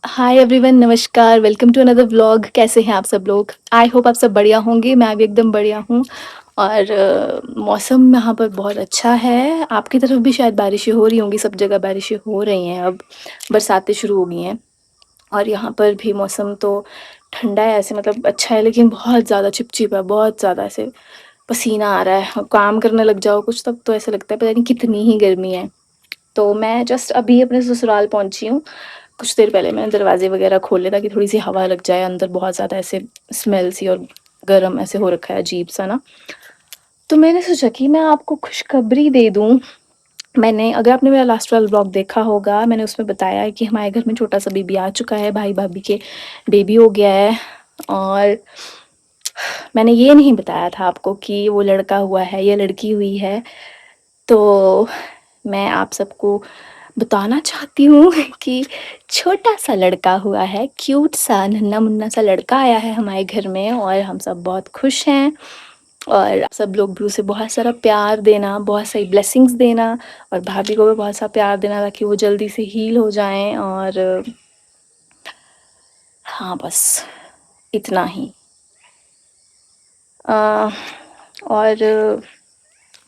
हाय everyone, नमस्कार। Welcome to another vlog. कैसे हैं आप सब लोग? आई होप आप सब बढ़िया होंगे। मैं भी एकदम बढ़िया हूँ। और मौसम यहाँ पर बहुत अच्छा है। आपकी तरफ भी शायद बारिशें हो रही होंगी। सब जगह बारिशें हो रही हैं, अब बरसातें शुरू हो गई हैं। और यहाँ पर भी मौसम तो ठंडा है, ऐसे मतलब अच्छा है, लेकिन बहुत ज़्यादा चिपचिप है। बहुत ज़्यादा ऐसे पसीना आ रहा है, और काम करने लग जाओ कुछ तब तो ऐसा लगता है पता नहीं कितनी ही गर्मी है। तो मैं जस्ट अभी अपने ससुराल पहुंची हूँ। कुछ देर पहले मैंने दरवाजे वगैरह खोले ताकि थोड़ी सी हवा लग जाए। अंदर बहुत ज़्यादा ऐसे स्मेल सी और गर्म ऐसे हो रखा है, अजीब सा ना। तो मैंने सोचा कि मैं आपको खुशखबरी दे दूँ। मैंने अगर आपने मेरा लास्ट वाला ब्लॉग देखा होगा, मैंने उसमें बताया है कि हमारे घर में छोटा सा बेबी आ चुका है। भाई भाभी के बेबी हो गया है। और मैंने ये नहीं बताया था आपको कि वो लड़का हुआ है या लड़की हुई है। तो मैं आप सबको बताना चाहती हूँ कि छोटा सा लड़का हुआ है। क्यूट सा नन्हा मुन्ना सा लड़का आया है हमारे घर में, और हम सब बहुत खुश हैं। और आप सब लोग भी उसे बहुत सारा प्यार देना, बहुत सारी ब्लेसिंग्स देना, और भाभी को भी बहुत सा प्यार देना ताकि वो जल्दी से हील हो जाएं। और हाँ, बस इतना ही। अ, और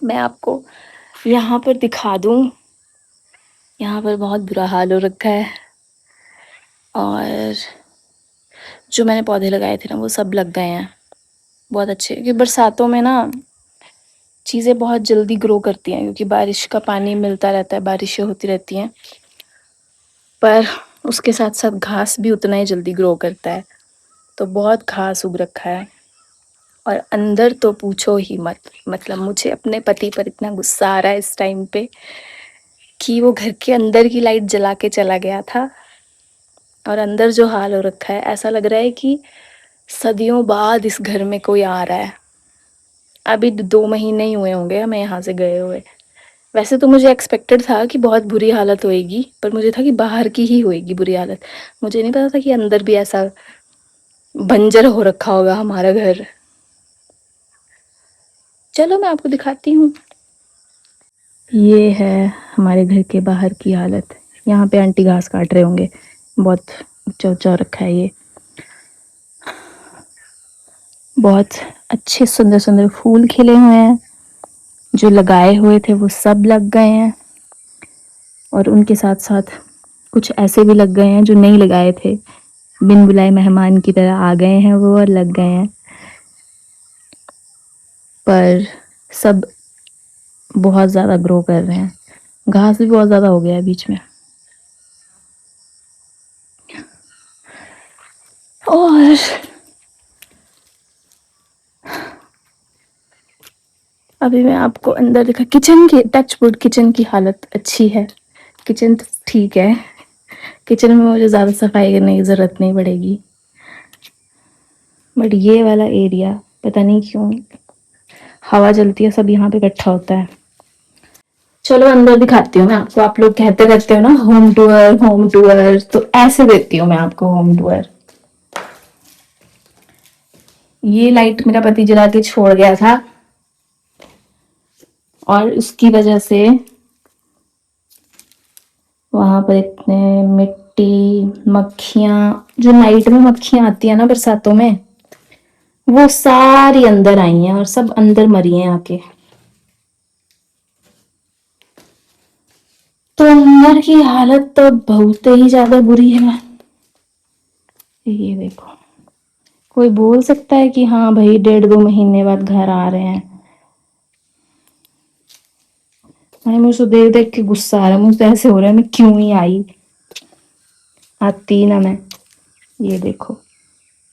मैं आपको यहाँ पर दिखा दूँ। यहाँ पर बहुत बुरा हाल हो रखा है। और जो मैंने पौधे लगाए थे ना, वो सब लग गए हैं। बहुत अच्छे, क्योंकि बरसातों में ना चीज़ें बहुत जल्दी ग्रो करती हैं, क्योंकि बारिश का पानी मिलता रहता है, बारिशें होती रहती हैं। पर उसके साथ साथ घास भी उतना ही जल्दी ग्रो करता है। तो बहुत घास उग रखा है। और अंदर तो पूछो ही मत। मतलब मुझे अपने पति पर इतना गुस्सा आ रहा है इस टाइम पे कि वो घर के अंदर की लाइट जला के चला गया था। और अंदर जो हाल हो रखा है, ऐसा लग रहा है कि सदियों बाद इस घर में कोई आ रहा है। अभी 2 महीने ही हुए होंगे हमें यहाँ से गए हुए। वैसे तो मुझे एक्सपेक्टेड था कि बहुत बुरी हालत होएगी, पर मुझे था कि बाहर की ही होएगी बुरी हालत। मुझे नहीं पता था कि अंदर भी ऐसा बंजर हो रखा होगा हमारा घर। चलो मैं आपको दिखाती हूँ। ये है हमारे घर के बाहर की हालत। यहाँ पे आंटी घास काट रहे होंगे। बहुत ऊंचा ऊंचा रखा है ये। बहुत अच्छे सुंदर सुंदर फूल खिले हुए हैं। जो लगाए हुए थे वो सब लग गए हैं, और उनके साथ साथ कुछ ऐसे भी लग गए हैं जो नहीं लगाए थे। बिन बुलाए मेहमान की तरह आ गए हैं वो और लग गए हैं। पर सब बहुत ज़्यादा ग्रो कर रहे हैं। घास भी बहुत ज़्यादा हो गया है बीच में। और अभी मैं आपको अंदर दिखा, किचन की टचवुड, किचन की हालत अच्छी है। किचन तो ठीक है। किचन में मुझे ज़्यादा सफाई करने की ज़रूरत नहीं पड़ेगी। बट ये वाला एरिया पता नहीं क्यों हवा चलती है, सब यहाँ पे इकट्ठा होता है। चलो अंदर दिखाती हूँ मैं आपको। आप लोग कहते रहते हो ना होम टूर होम टूर, तो ऐसे देती हूँ मैं आपको होम टूर। ये लाइट मेरा पति जला के छोड़ गया था, और उसकी वजह से वहां पर इतने मिट्टी, मक्खियां, जो नाइट में मक्खियां आती है ना बरसातों में, वो सारी अंदर आई हैं और सब अंदर मरी हैं आके। तो अंदर की हालत तो बहुत ही ज्यादा बुरी है। ये देखो, कोई बोल सकता है कि हाँ भाई 1.5-2 महीने बाद घर आ रहे हैं। भाई मुझे तो देख देख के गुस्सा आ रहा है। मुझे तो ऐसे हो रहा है मैं क्यों ही आई, आती ना मैं। ये देखो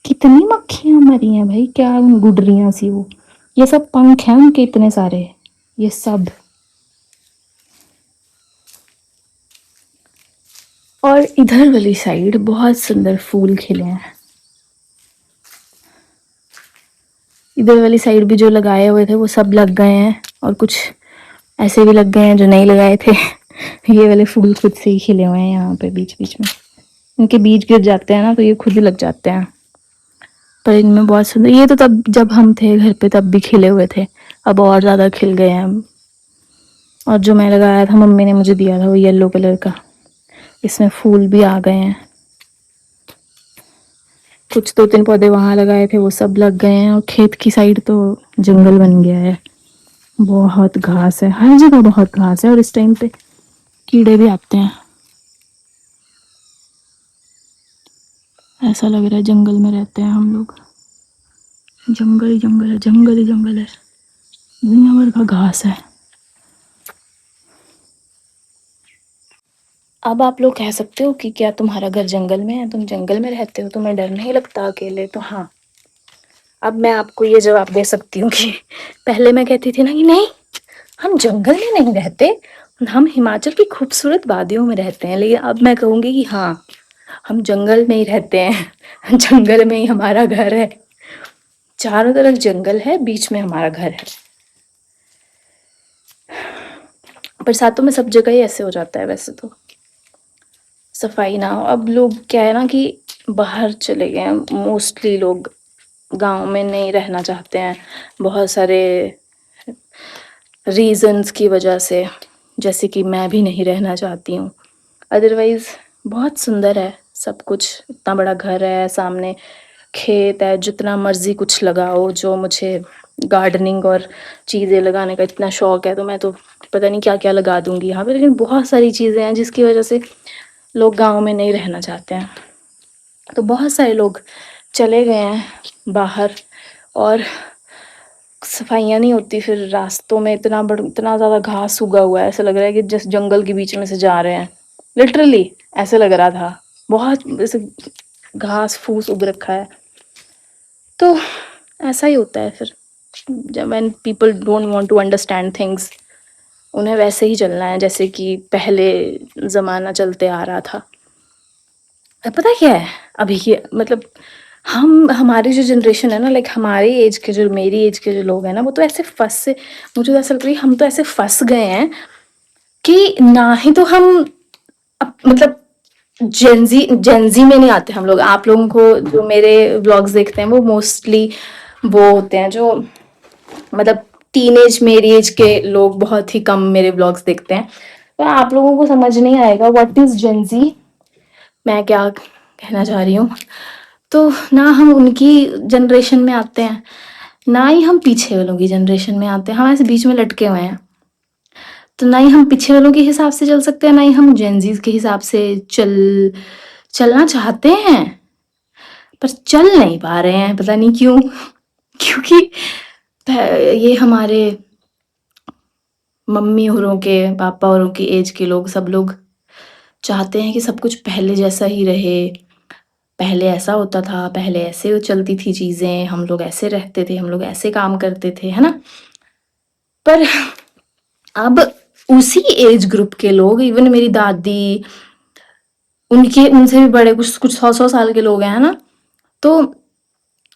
कितनी मक्खियां मरी हैं भाई, क्या गुडरियां सी वो। ये सब पंख हैं उनके इतने सारे, ये सब। और इधर वाली साइड बहुत सुंदर फूल खिले हैं। इधर वाली साइड भी जो लगाए हुए थे वो सब लग गए हैं, और कुछ ऐसे भी लग गए हैं जो नहीं लगाए थे। ये वाले फूल खुद से ही खिले हुए हैं यहाँ पे बीच बीच में। इनके बीज गिर जाते हैं ना, तो ये खुद ही लग जाते हैं। पर इनमें बहुत सुंदर, ये तो तब जब हम थे घर पे तब भी खिले हुए थे। अब और ज्यादा खिल गए हैं। और जो मैं लगाया था, मम्मी ने मुझे दिया था, वो येलो कलर का, इसमें फूल भी आ गए हैं। कुछ 2-3 पौधे वहाँ लगाए थे वो सब लग गए हैं और खेत की साइड तो जंगल बन गया है। बहुत घास है, हर जगह बहुत घास है और इस टाइम पे कीड़े भी आते हैं। ऐसा लग रहा है जंगल में रहते हैं हम लोग। जंगल ही जंगल है, जंगल ही जंगल है, दुनिया भर का घास है। अब आप लोग कह सकते हो कि क्या तुम्हारा घर जंगल में है, तुम जंगल में रहते हो, तुम्हें डर नहीं लगता अकेले? तो हाँ, अब मैं आपको ये जवाब दे सकती हूँ कि पहले मैं कहती थी ना कि नहीं, हम जंगल में नहीं रहते, हम हिमाचल की खूबसूरत वादियों में रहते हैं। लेकिन अब मैं कहूँगी कि हाँ, हम जंगल में ही रहते हैं। जंगल में ही हमारा घर है, चारों तरफ जंगल है, बीच में हमारा घर है। बरसातों में सब जगह ही ऐसे हो जाता है वैसे तो, सफाई ना हो। अब लोग क्या है ना कि बाहर चले गए हैं, मोस्टली लोग गांव में नहीं रहना चाहते हैं, बहुत सारे रीजंस की वजह से, जैसे कि मैं भी नहीं रहना चाहती हूँ। अदरवाइज़ बहुत सुंदर है सब कुछ, इतना बड़ा घर है, सामने खेत है, जितना मर्जी कुछ लगाओ। जो मुझे गार्डनिंग और चीज़ें लगाने का इतना शौक है तो मैं तो पता नहीं क्या क्या लगा दूंगी यहाँ पे। लेकिन बहुत सारी चीज़ें हैं जिसकी वजह से लोग गांव में नहीं रहना चाहते हैं। तो बहुत सारे लोग चले गए हैं बाहर और सफाइयाँ नहीं होती, फिर रास्तों में इतना ज़्यादा घास उगा हुआ है, ऐसा लग रहा है कि जिस जंगल के बीच में से जा रहे हैं, लिटरली ऐसे लग रहा था। बहुत ऐसे घास फूस उग रखा है। तो ऐसा ही होता है फिर, जब when people don't want to understand things, उन्हें वैसे ही चलना है जैसे कि पहले ज़माना चलते आ रहा था। पता क्या है अभी के मतलब, हम हमारी जो जनरेशन है ना, लाइक हमारी एज के जो, मेरी एज के जो लोग हैं ना, वो तो ऐसे फंस से, मुझे तो ऐसा लगता है हम तो ऐसे फंस गए हैं कि ना ही तो हम मतलब जेंजी में नहीं आते हम लोग। आप लोगों को जो मेरे व्लॉग्स देखते हैं वो मोस्टली वो होते हैं जो मतलब टीनेज, मेरी एज के लोग बहुत ही कम मेरे व्लॉग्स देखते हैं। तो आप लोगों को समझ नहीं आएगा व्हाट इज जेंजी, मैं क्या कहना चाह रही हूँ। तो ना हम उनकी जनरेशन में आते हैं, ना ही हम पीछे वालों की जनरेशन में आते हैं, हम ऐसे बीच में लटके हुए हैं। तो ना ही हम पीछे वालों के हिसाब से चल सकते हैं, ना ही हम जेंजीज के हिसाब से चलना चाहते हैं, पर चल नहीं पा रहे हैं, पता नहीं क्यों। क्योंकि ये हमारे मम्मी औरों के, पापा औरों की एज के लोग, सब लोग चाहते हैं कि सब कुछ पहले जैसा ही रहे। पहले ऐसा होता था, पहले ऐसे चलती थी चीज़ें, हम लोग ऐसे रहते थे, हम लोग ऐसे काम करते थे, है ना। पर अब उसी एज ग्रुप के लोग, इवन मेरी दादी, उनके उनसे भी बड़े कुछ कुछ 100-100 साल के लोग हैं ना, तो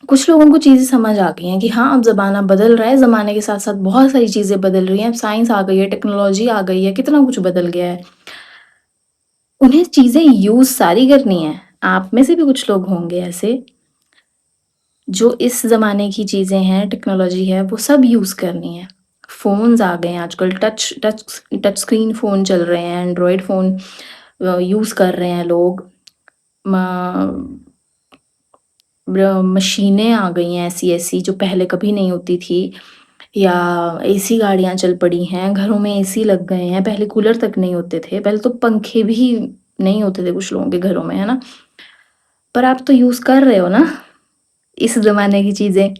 कुछ लोगों को चीज़ें समझ आ गई हैं कि हाँ, अब ज़माना बदल रहा है, ज़माने के साथ साथ बहुत सारी चीज़ें बदल रही हैं, साइंस आ गई है, टेक्नोलॉजी आ गई है, कितना कुछ बदल गया है। उन्हें चीज़ें यूज़ सारी करनी है। आप में से भी कुछ लोग होंगे ऐसे जो इस ज़माने की चीज़ें हैं, टेक्नोलॉजी है, वो सब यूज़ करनी है। फ़ोन्स आ गए हैं आजकल, touch touch touch screen phone चल रहे हैं, एंड्रॉयड फ़ोन यूज़ कर रहे हैं लोग। मशीनें आ गई हैं ऐसी-ऐसी जो पहले कभी नहीं होती थी, या एसी गाड़ियाँ चल पड़ी हैं, घरों में एसी लग गए हैं, पहले कूलर तक नहीं होते थे, पहले तो पंखे भी नहीं होते थे कुछ लोगों के घरों में, है ना? पर आप तो यूज़ कर रहे हो ना इस ज़माने की चीज़ें।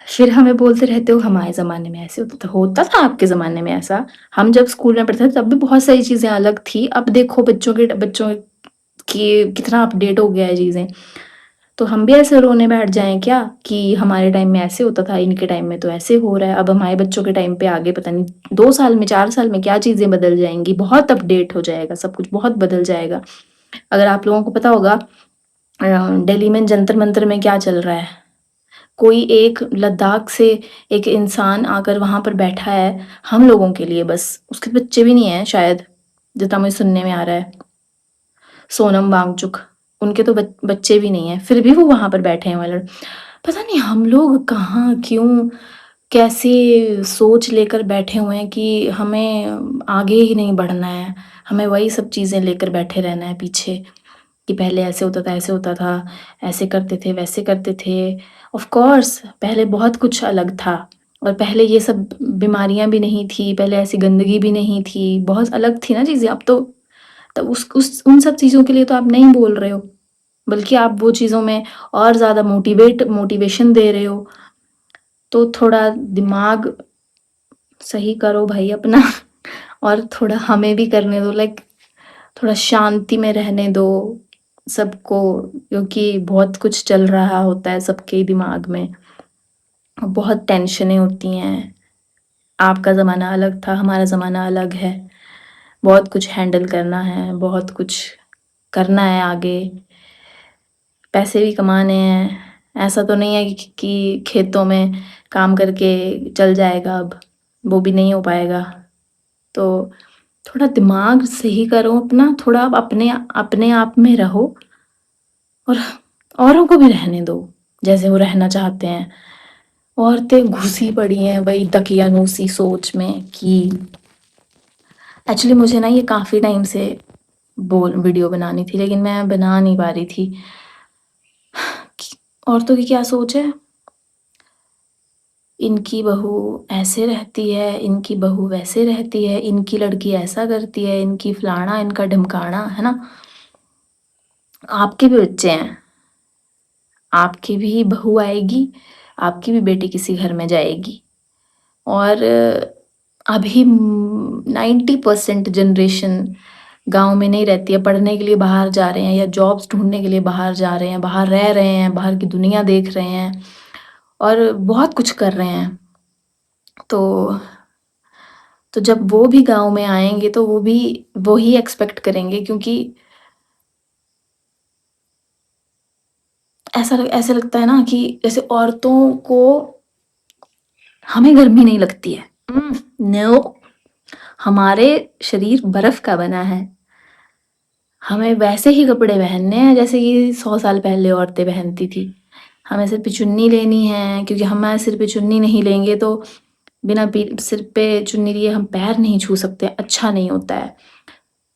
फिर हमें बोलते रहते हो हमारे ज़माने में ऐसे होता था आपके ज़माने में ऐसा? हम जब स्कूल में पढ़ते थे तब भी बहुत सारी चीज़ें अलग थी। अब देखो बच्चों की कितना अपडेट हो गया है चीज़ें। तो हम भी ऐसे रोने बैठ जाएँ क्या कि हमारे टाइम में ऐसे होता था, इनके टाइम में तो ऐसे हो रहा है। अब हमारे बच्चों के टाइम पे आगे पता नहीं 2 साल में, 4 साल में क्या चीज़ें बदल जाएँगी। बहुत अपडेट हो जाएगा, सब कुछ बहुत बदल जाएगा। अगर आप लोगों को पता होगा दिल्ली में जंतर मंतर में क्या चल रहा है। कोई एक लद्दाख से एक इंसान आकर वहाँ पर बैठा है हम लोगों के लिए बस, उसके बच्चे भी नहीं हैं शायद, जितना मुझे सुनने में आ रहा है। सोनम वांगचुक, उनके तो बच्चे भी नहीं हैं, फिर भी वो वहाँ पर बैठे हैं वाले। पता नहीं हम लोग कहाँ, क्यों, कैसे सोच लेकर बैठे हुए हैं कि हमें आगे ही नहीं बढ़ना है, हमें वही सब चीज़ें लेकर बैठे रहना है पीछे। कि पहले ऐसे होता था, ऐसे होता था, ऐसे करते थे, वैसे करते थे। ऑफ़ कोर्स पहले बहुत कुछ अलग था और पहले ये सब बीमारियाँ भी नहीं थी, पहले ऐसी गंदगी भी नहीं थी, बहुत अलग थी ना चीज़ें। अब तो तब उस उन सब चीज़ों के लिए तो आप नहीं बोल रहे हो, बल्कि आप वो चीज़ों में और ज़्यादा मोटिवेशन दे रहे हो। तो थोड़ा दिमाग सही करो भाई अपना और थोड़ा हमें भी करने दो, लाइक थोड़ा शांति में रहने दो सबको, क्योंकि बहुत कुछ चल रहा होता है सबके दिमाग में, बहुत टेंशनें होती हैं। आपका ज़माना अलग था, हमारा ज़माना अलग है, बहुत कुछ हैंडल करना है, बहुत कुछ करना है आगे, पैसे भी कमाने हैं। ऐसा तो नहीं है कि खेतों में काम करके चल जाएगा अब, वो भी नहीं हो पाएगा। तो थोड़ा दिमाग सही करो अपना, थोड़ा अपने अपने आप में रहो और औरों को भी रहने दो जैसे वो रहना चाहते हैं। औरतें घुसी पड़ी हैं वही दकियानूसी सोच में कि एक्चुअली मुझे ना ये काफ़ी टाइम से बोल वीडियो बनानी थी, लेकिन मैं बना नहीं पा रही थी। औरतों की क्या सोच है, इनकी बहू ऐसे रहती है, इनकी बहू वैसे रहती है, इनकी लड़की ऐसा करती है, इनकी फलाना, इनका ढमकाना, है ना? आपके भी बच्चे हैं, आपकी भी बहू आएगी, आपकी भी बेटी किसी घर में जाएगी और अभी 90% जनरेशन गाँव में नहीं रहती है, पढ़ने के लिए बाहर जा रहे हैं या जॉब्स ढूँढने के लिए बाहर जा रहे हैं, बाहर रह रहे हैं, बाहर की दुनिया देख रहे हैं और बहुत कुछ कर रहे हैं। तो जब वो भी गाँव में आएँगे तो वो भी वही एक्सपेक्ट करेंगे, क्योंकि ऐसे लगता है ना कि जैसे औरतों को हमें गर्मी नहीं लगती है। नो, हमारे शरीर बर्फ का बना है, हमें वैसे ही कपड़े पहनने हैं जैसे कि 100 साल पहले औरतें पहनती थी। हमें सिर पे चुन्नी लेनी है, क्योंकि हमारे सिर पे चुन्नी नहीं लेंगे तो बिना सिर पे चुन्नी लिए हम पैर नहीं छू सकते, अच्छा नहीं होता है।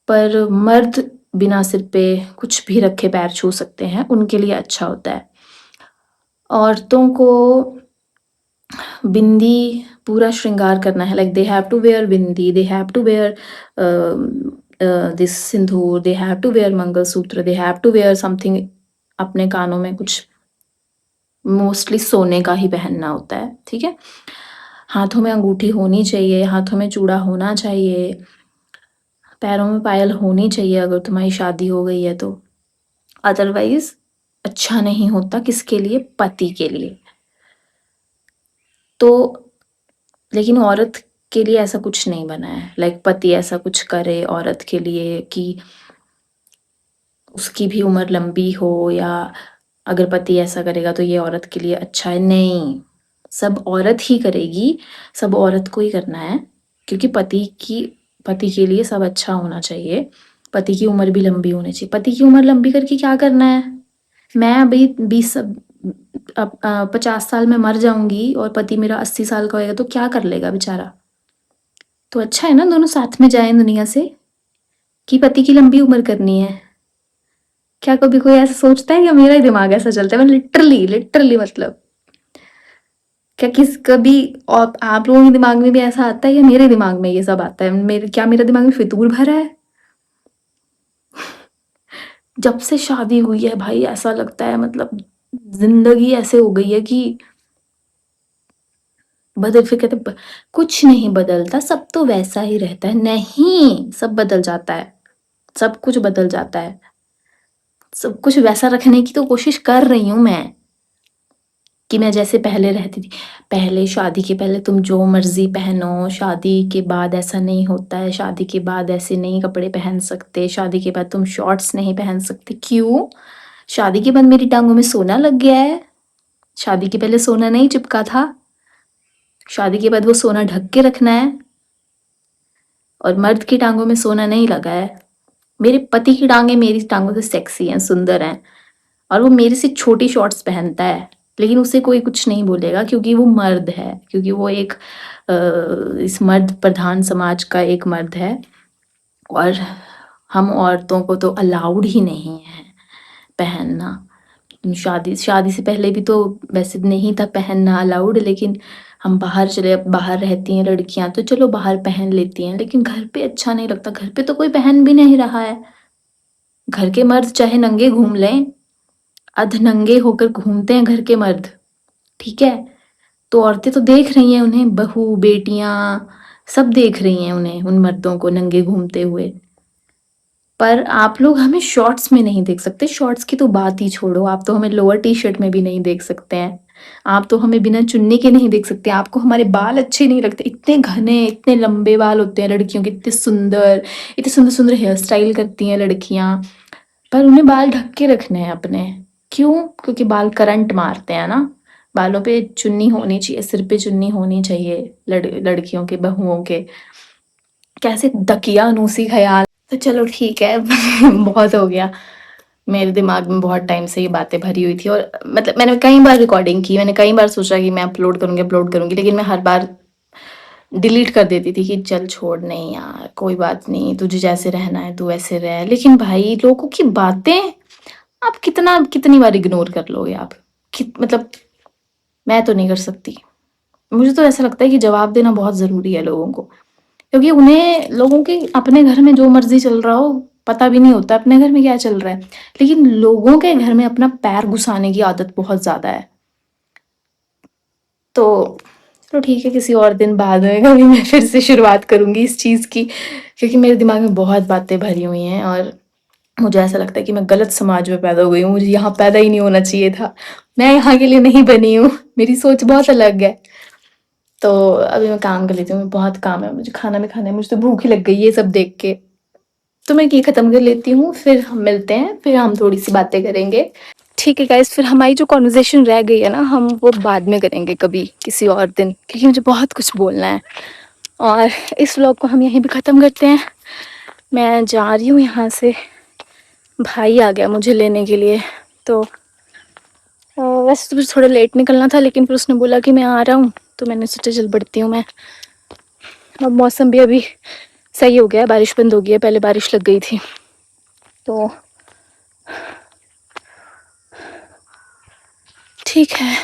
पर मर्द बिना सिर पे कुछ भी रखे पैर छू सकते हैं, उनके लिए अच्छा होता है। औरतों को बिंदी पूरा श्रृंगार करना है, like they have to wear bindi, they have to wear this sindoor, they have to wear mangalsutra, they have to wear something, अपने कानों में कुछ मोस्टली सोने का ही पहनना होता है, ठीक है? हाथों में अंगूठी होनी चाहिए, हाथों में चूड़ा होना चाहिए, पैरों में पायल होनी चाहिए अगर तुम्हारी शादी हो गई है तो। अदरवाइज अच्छा नहीं होता, किसके लिए? पति के लिए। तो लेकिन औरत के लिए ऐसा कुछ नहीं बना है, लाइक पति ऐसा कुछ करे औरत के लिए कि उसकी भी उम्र लंबी हो, या अगर पति ऐसा करेगा तो ये औरत के लिए अच्छा है, नहीं। सब औरत ही करेगी, सब औरत को ही करना है, क्योंकि पति के लिए सब अच्छा होना चाहिए, पति की उम्र भी लंबी होनी चाहिए। पति की उम्र लंबी करके क्या करना है? मैं अभी 50 साल में मर जाऊंगी और पति मेरा 80 साल का होएगा तो क्या कर लेगा बेचारा? तो अच्छा है ना दोनों साथ में जाएं दुनिया से, कि पति की लंबी उम्र करनी है। क्या कभी कोई ऐसा सोचता है? या मेरा ही दिमाग ऐसा चलता है? मैं लिटरली लिटरली मतलब, क्या किस कभी आप लोगों के दिमाग में भी ऐसा आता है या मेरे दिमाग में ये सब आता है? मेरे दिमाग में फितूर भरा है? जब से शादी हुई है भाई ऐसा लगता है, मतलब जिंदगी ऐसे हो गई है कि फिर कहते कुछ नहीं बदलता, सब तो वैसा ही रहता है। नहीं, सब बदल जाता है, सब कुछ बदल जाता है। सब कुछ वैसा रखने की तो कोशिश कर रही हूँ मैं, कि मैं जैसे पहले रहती थी। पहले शादी के पहले तुम जो मर्जी पहनो, शादी के बाद ऐसा नहीं होता है, शादी के बाद ऐसे नहीं कपड़े पहन सकते, शादी के बाद तुम शॉर्ट्स नहीं पहन सकते। क्यों? शादी के बाद मेरी टांगों में सोना लग गया है? शादी के पहले सोना नहीं चिपका था? शादी के बाद वो सोना ढक के रखना है? और मर्द की टांगों में सोना नहीं लगा है। मेरे पति की टांगें मेरी टांगों से सेक्सी हैं, सुंदर हैं, और वो मेरे से छोटी शॉर्ट्स पहनता है, लेकिन उसे कोई कुछ नहीं बोलेगा, क्योंकि वो मर्द है, क्योंकि वो एक इस मर्द प्रधान समाज का एक मर्द है। और हम औरतों को तो अलाउड ही नहीं है पहनना। शादी शादी से पहले भी तो वैसे नहीं था पहनना अलाउड, लेकिन हम बाहर चले, अब बाहर रहती हैं लड़कियां तो चलो बाहर पहन लेती हैं, लेकिन घर पे अच्छा नहीं लगता। घर पे तो कोई पहन भी नहीं रहा है। घर के मर्द चाहे नंगे घूम लें, अधनंगे होकर घूमते हैं घर के मर्द, ठीक है। तो औरतें तो देख रही हैं उन्हें, बहू बेटियां सब देख रही हैं उन्हें, उन मर्दों को नंगे घूमते हुए। पर आप लोग हमें शॉर्ट्स में नहीं देख सकते। शॉर्ट्स की तो बात ही छोड़ो, आप तो हमें लोअर टी शर्ट में भी नहीं देख सकते हैं। आप तो हमें बिना चुन्नी के नहीं देख सकते। आपको हमारे बाल अच्छे नहीं लगते, इतने घने इतने लंबे बाल होते हैं लड़कियों के, इतने सुंदर सुंदर हेयर स्टाइल करती हैं लड़कियां, पर उन्हें बाल ढक के रखने हैं अपने। क्यों? क्योंकि बाल करंट मारते हैं ना। बालों पे चुन्नी होनी चाहिए, सिर पे चुन्नी होनी चाहिए लड़कियों के, बहुओं के। कैसे दकियानूसी ख्याल। तो चलो ठीक है बहुत हो गया। मेरे दिमाग में बहुत टाइम से ये बातें भरी हुई थी, और मतलब मैंने कई बार रिकॉर्डिंग की, मैंने कई बार सोचा कि मैं अपलोड करूंगी, लेकिन मैं हर बार डिलीट कर देती थी कि चल छोड़, नहीं यार कोई बात नहीं, तुझे जैसे रहना है तू वैसे रह। लेकिन भाई लोगों की बातें आप कितनी बार इग्नोर कर लोगे आप? मतलब मैं तो नहीं कर सकती। मुझे तो ऐसा लगता है कि जवाब देना बहुत ज़रूरी है लोगों को, क्योंकि उन्हें लोगों के अपने घर में जो मर्जी चल रहा हो पता भी नहीं होता अपने घर में क्या चल रहा है, लेकिन लोगों के घर में अपना पैर घुसाने की आदत बहुत ज़्यादा है। तो चलो ठीक है, किसी और दिन बाद में कभी मैं फिर से शुरुआत करूंगी इस चीज़ की, क्योंकि मेरे दिमाग में बहुत बातें भरी हुई हैं, और मुझे ऐसा लगता है कि मैं गलत समाज में पैदा हो गई हूँ, मुझे यहाँ पैदा ही नहीं होना चाहिए था। मैं यहाँ के लिए नहीं बनी हूँ, मेरी सोच बहुत अलग है। तो अभी मैं काम कर लेती हूँ, बहुत काम है मुझे, खाना में खाना है, मुझे तो भूख ही लग गई ये सब देख के। तो मैं ये ख़त्म कर लेती हूँ, फिर हम मिलते हैं, फिर हम थोड़ी सी बातें करेंगे। ठीक है गाइस, फिर हमारी जो कॉन्वर्जेशन रह गई है ना, हम वो बाद में करेंगे कभी किसी और दिन, क्योंकि मुझे बहुत कुछ बोलना है। और इस व्लॉग को हम यहीं पे ख़त्म करते हैं। मैं जा रही हूँ यहाँ से, भाई आ गया मुझे लेने के लिए। तो वैसे तो फिर थोड़ा लेट निकलना था, लेकिन फिर उसने बोला कि मैं आ रहा हूँ, तो मैंने सोचा चल बढ़ती हूँ मैं। अब मौसम भी अभी सही हो गया है, बारिश बंद हो गई है, पहले बारिश लग गई थी। तो ठीक है,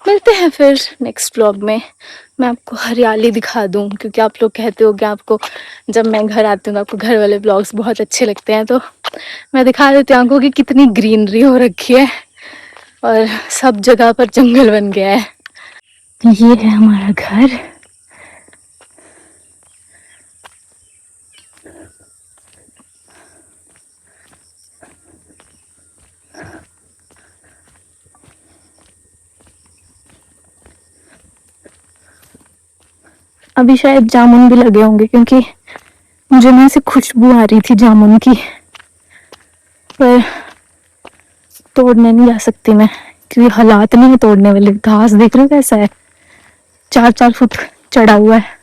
मिलते हैं फिर नेक्स्ट व्लॉग में। मैं आपको हरियाली दिखा दूँ, क्योंकि आप लोग कहते हो कि आपको जब मैं घर आती हूँ आपको घर वाले व्लॉग्स बहुत अच्छे लगते हैं, तो मैं दिखा देती हूँ आपको कि कितनी ग्रीनरी हो रखी है और सब जगह पर जंगल बन गया है। ये है हमारा घर। अभी शायद जामुन भी लगे होंगे, क्योंकि मुझे ना से खुशबू आ रही थी जामुन की, पर तोड़ने नहीं जा सकती मैं, क्योंकि हालात नहीं है तोड़ने वाले। घास देख रहे हो कैसा है, 4-4 फुट चढ़ा हुआ है।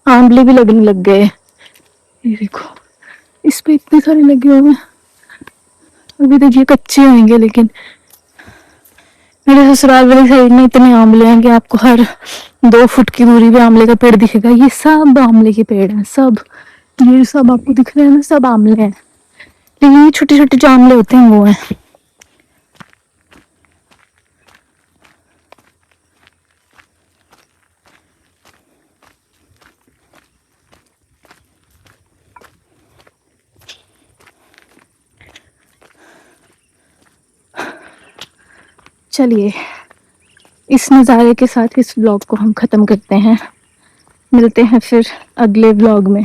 आंवले भी लगने लग गए, ये देखो इस पे इतने सारे लगे हुए हैं। अभी तक ये कच्चे होंगे, लेकिन मेरे ससुराल वाली साइड में इतने आंवले हैं कि आपको हर 2 फुट की दूरी पे आंवले का पेड़ दिखेगा। ये सब आंवले के पेड़ हैं, सब ये सब आपको दिख रहे हैं ना, सब आंवले हैं, लेकिन ये छोटे छोटे जो आंवले होते हैं वो हैं। चलिए इस नज़ारे के साथ इस व्लॉग को हम ख़त्म करते हैं, मिलते हैं फिर अगले व्लॉग में।